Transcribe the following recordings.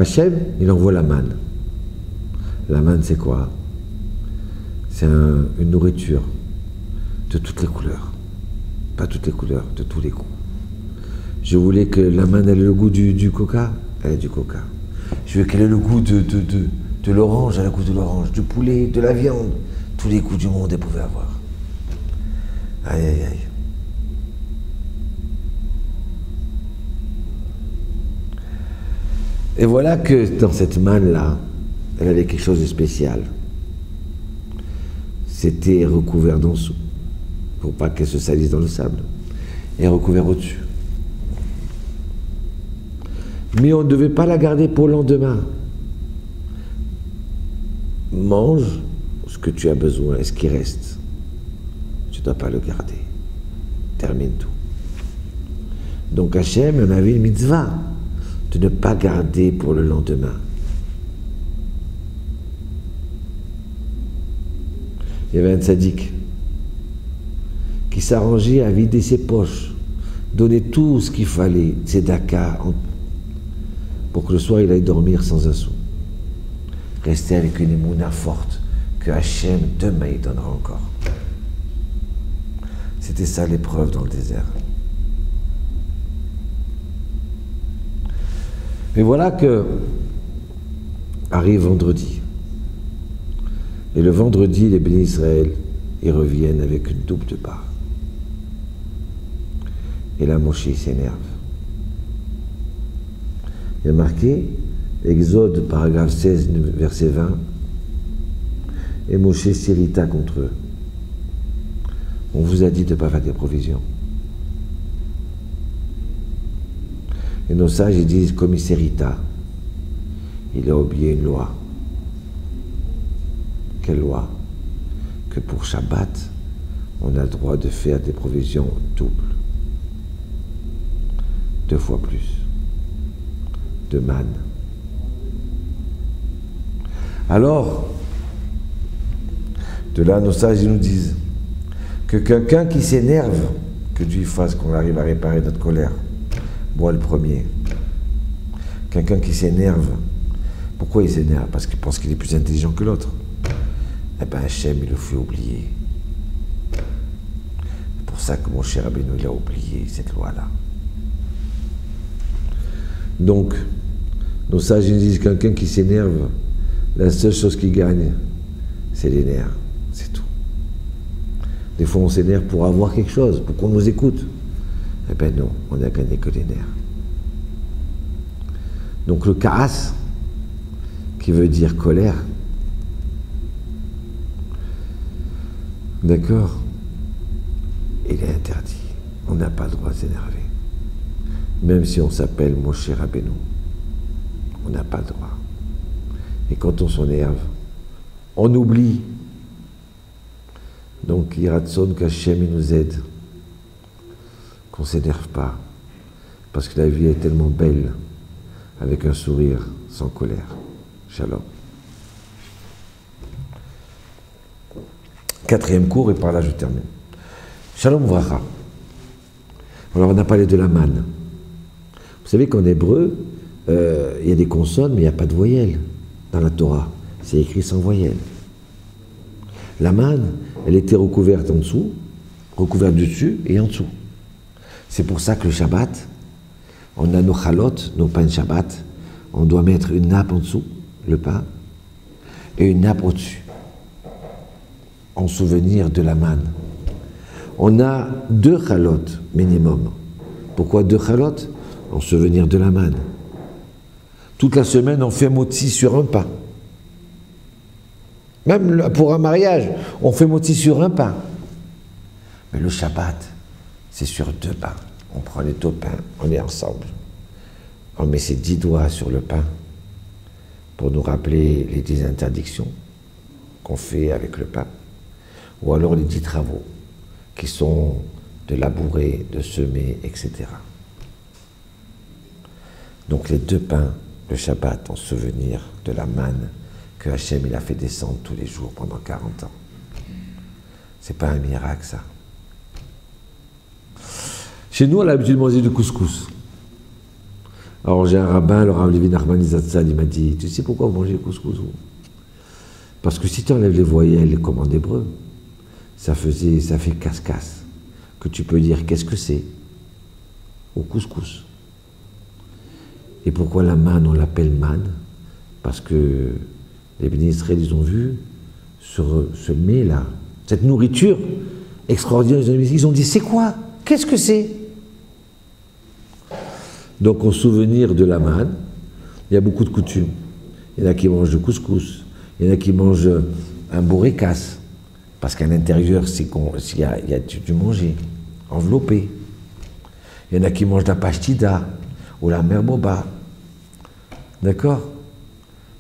Hachem, il envoie la manne. La manne, c'est quoi? C'est une nourriture de toutes les couleurs. Pas toutes les couleurs, de tous les goûts. Je voulais que la manne ait le goût du coca, elle a du coca. Je veux qu'elle ait le goût de l'orange, elle a le goût de l'orange, du poulet, de la viande. Tous les goûts du monde, elle pouvait avoir. Aïe, aïe, aïe. Et voilà que dans cette manne-là, elle avait quelque chose de spécial. C'était recouvert d'en dessous, pour pas qu'elle se salisse dans le sable, et recouvert au-dessus. Mais on ne devait pas la garder pour le lendemain. Mange ce que tu as besoin et ce qui reste. Tu ne dois pas le garder. Termine tout. Donc Hachem en avait une mitzvah de ne pas garder pour le lendemain. Il y avait un tzaddik qui s'arrangeait à vider ses poches, donner tout ce qu'il fallait, tzedaka, pour que le soir il aille dormir sans un sou. Rester avec une émouna forte, que Hachem demain il donnera encore. C'était ça l'épreuve dans le désert. Mais voilà que arrive vendredi. Et le vendredi, les bénis Israël, ils reviennent avec une double de part. Et là, Moshe s'énerve. Il y a marqué, Exode, paragraphe 16, verset 20, et Moshe s'irrita contre eux. On vous a dit de ne pas faire des provisions. Et nos sages, ils disent, comme il s'irrita, il a oublié une loi. Quelle loi? Que pour Shabbat, on a le droit de faire des provisions doubles. 2 fois plus. De manne. Alors, de là, nos sages, ils nous disent que quelqu'un qui s'énerve, que Dieu fasse qu'on arrive à réparer notre colère. Moi, le premier. Quelqu'un qui s'énerve, pourquoi il s'énerve? Parce qu'il pense qu'il est plus intelligent que l'autre. Eh bien, Hachem, il le fait oublier. C'est pour ça que mon cher Rabbeinu, il a oublié cette loi-là. Donc, nos sages nous disent, quelqu'un qui s'énerve, la seule chose qu'il gagne, c'est les nerfs. C'est tout. Des fois, on s'énerve pour avoir quelque chose, pour qu'on nous écoute. Eh bien non, on n'a gagné que les nerfs. Donc le kaas, qui veut dire colère, d'accord, il est interdit. On n'a pas le droit de s'énerver. Même si on s'appelle Moshe Rabbeinu, on n'a pas le droit. Et quand on s'énerve, on oublie. Donc, Yiratson qu'Hachem nous aide, qu'on ne s'énerve pas, parce que la vie est tellement belle, avec un sourire, sans colère. Shalom. 4e cours, et par là je termine. Shalom Vracha. Alors, on a parlé de la manne. Vous savez qu'en hébreu, il y a des consonnes, mais il n'y a pas de voyelles dans la Torah. C'est écrit sans voyelles. La manne, elle était recouverte en dessous, recouverte dessus et en dessous. C'est pour ça que le Shabbat, on a nos chalot, nos pains de Shabbat, on doit mettre une nappe en dessous, le pain, et une nappe au-dessus, en souvenir de la manne. On a 2 chalot minimum. Pourquoi 2 chalot? En souvenir de la manne. Toute la semaine, on fait motzi sur un pain. Même pour un mariage, on fait motzi sur un pain. Mais le Shabbat, c'est sur 2 pains. On prend les 2 pains, on est ensemble. On met ses 10 doigts sur le pain pour nous rappeler les 10 interdictions qu'on fait avec le pain. Ou alors les 10 travaux qui sont de labourer, de semer, etc. Donc les 2 pains, le Shabbat, en souvenir de la manne que Hachem il a fait descendre tous les jours pendant 40 ans. C'est pas un miracle, ça. Chez nous, on a l'habitude de manger du couscous. Alors j'ai un rabbin, le Rav Levi Nachmani Zatzal, il m'a dit, tu sais pourquoi vous mangez le couscous? Parce que si tu enlèves les voyelles comme en hébreu, ça fait casse-casse. Que tu peux dire qu'est-ce que c'est au couscous. Et pourquoi la manne, on l'appelle manne? Parce que les bénis Israël, ils ont vu ce mets-là, cette nourriture extraordinaire, ils ont dit, c'est quoi? Qu'est-ce que c'est? Donc, en souvenir de la manne, il y a beaucoup de coutumes. Il y en a qui mangent le couscous, il y en a qui mangent un bourrécasse, parce qu'à l'intérieur, il y a du manger, enveloppé. Il y en a qui mangent la pastida, ou la merboba. D'accord?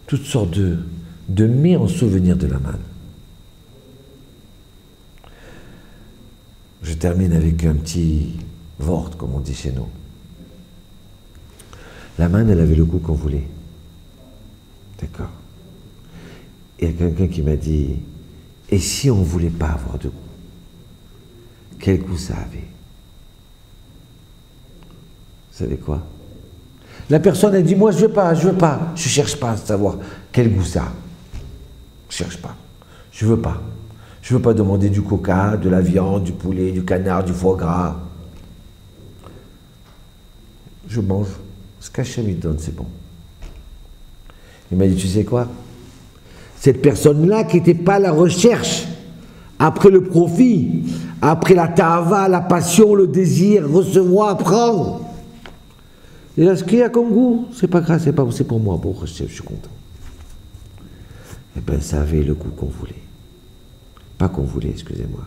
Toutes sortes de mets en souvenir de la manne. Je termine avec un petit wort, comme on dit chez nous. La manne, elle avait le goût qu'on voulait. D'accord? Il y a quelqu'un qui m'a dit, et si on ne voulait pas avoir de goût? Quel goût ça avait? Vous savez quoi? La personne, elle dit, moi, je veux pas, je cherche pas à savoir quel goût ça a. Je cherche pas. Je veux pas. Je veux pas demander du coca, de la viande, du poulet, du canard, du foie gras. Je mange. Ce qu'Hachem me donne, c'est bon. Il m'a dit, tu sais quoi? Cette personne-là qui n'était pas à la recherche, après le profit, après la ta'ava, la passion, le désir, recevoir, prendre. Et là, ce qu'il y a comme goût, c'est pas grave, c'est pour moi, bon, je suis content. Eh bien, ça avait le goût qu'on voulait. Pas qu'on voulait, excusez-moi.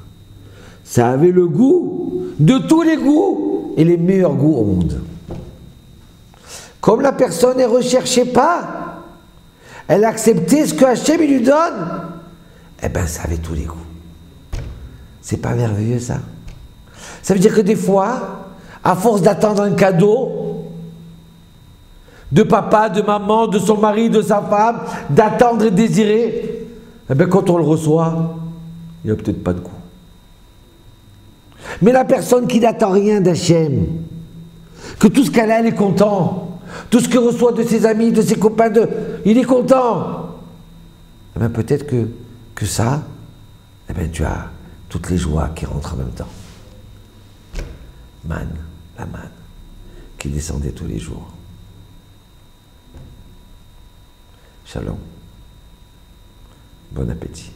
Ça avait le goût de tous les goûts et les meilleurs goûts au monde. Comme la personne ne recherchait pas, elle acceptait ce que Hachem lui donne, eh bien, ça avait tous les goûts. C'est pas merveilleux, ça? Ça veut dire que des fois, à force d'attendre un cadeau, de papa, de maman, de son mari, de sa femme, d'attendre et désirer, eh bien, quand on le reçoit, il n'y a peut-être pas de goût. Mais la personne qui n'attend rien d'Hachem, que tout ce qu'elle a, elle est content, tout ce qu'elle reçoit de ses amis, de ses copains, il est content. Eh bien, peut-être que ça, eh bien, tu as toutes les joies qui rentrent en même temps. Manne, la manne, qui descendait tous les jours. Shalom. Bon appétit.